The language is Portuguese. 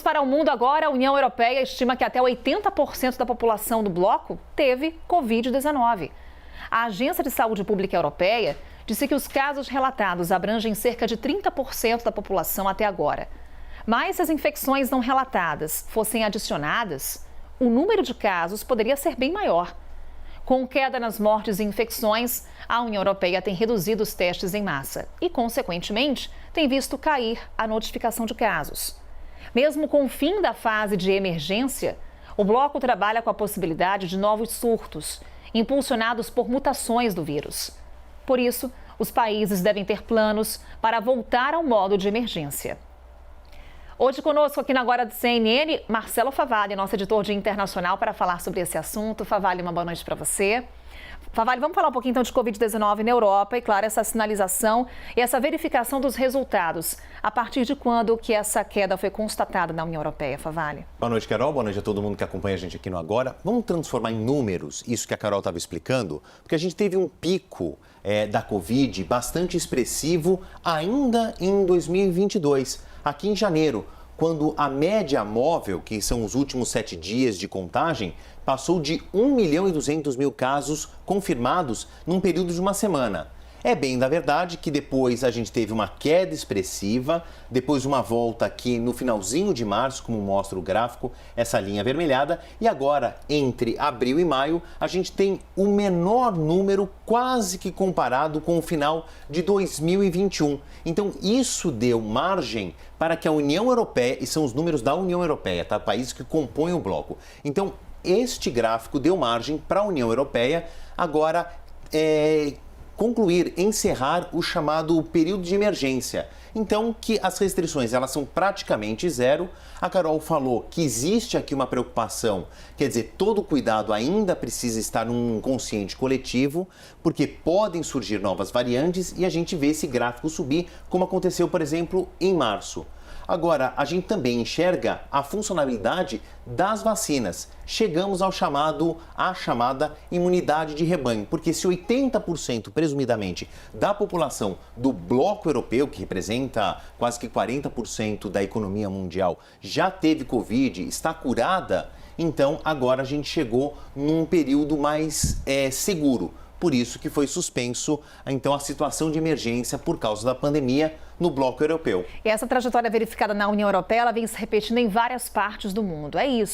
para o mundo agora. A União Europeia estima que até 80% da população do bloco teve Covid-19. A Agência de Saúde Pública Europeia disse que os casos relatados abrangem cerca de 30% da população até agora. Mas se as infecções não relatadas fossem adicionadas, o número de casos poderia ser bem maior. Com queda nas mortes e infecções, a União Europeia tem reduzido os testes em massa e, consequentemente, tem visto cair a notificação de casos. Mesmo com o fim da fase de emergência, o bloco trabalha com a possibilidade de novos surtos, impulsionados por mutações do vírus. Por isso, os países devem ter planos para voltar ao modo de emergência. Hoje conosco aqui na Agora do CNN, Marcelo Favalli, nosso editor de internacional, para falar sobre esse assunto. Favalli, uma boa noite para você. Favalli, vamos falar um pouquinho então de Covid-19 na Europa e, claro, essa sinalização e essa verificação dos resultados. A partir de quando que essa queda foi constatada na União Europeia, Favalli? Boa noite, Carol. Boa noite a todo mundo que acompanha a gente aqui no Agora. Vamos transformar em números isso que a Carol estava explicando, porque a gente teve um pico da Covid bastante expressivo ainda em 2022, aqui em janeiro, quando a média móvel, que são os últimos 7 dias de contagem, passou de 1.200.000 casos confirmados num período de uma semana. É bem da verdade que depois a gente teve uma queda expressiva, depois uma volta aqui no finalzinho de março, como mostra o gráfico, essa linha avermelhada, e agora, entre abril e maio, a gente tem o menor número quase que comparado com o final de 2021. Então, isso deu margem para que a União Europeia, e são os números da União Europeia, tá? Países que compõem o bloco. Então, este gráfico deu margem para a União Europeia agora encerrar o chamado período de emergência. Então, que as restrições elas são praticamente zero. A Carol falou que existe aqui uma preocupação, quer dizer, todo cuidado ainda precisa estar num consciente coletivo, porque podem surgir novas variantes e a gente vê esse gráfico subir, como aconteceu, por exemplo, em março. Agora, a gente também enxerga a funcionalidade das vacinas. Chegamos à chamada imunidade de rebanho, porque se 80%, presumidamente, da população do bloco europeu, que representa quase que 40% da economia mundial, já teve Covid, está curada, então agora a gente chegou num período mais seguro. Por isso que foi suspenso, então, a situação de emergência por causa da pandemia no bloco europeu. E essa trajetória verificada na União Europeia, ela vem se repetindo em várias partes do mundo. É isso.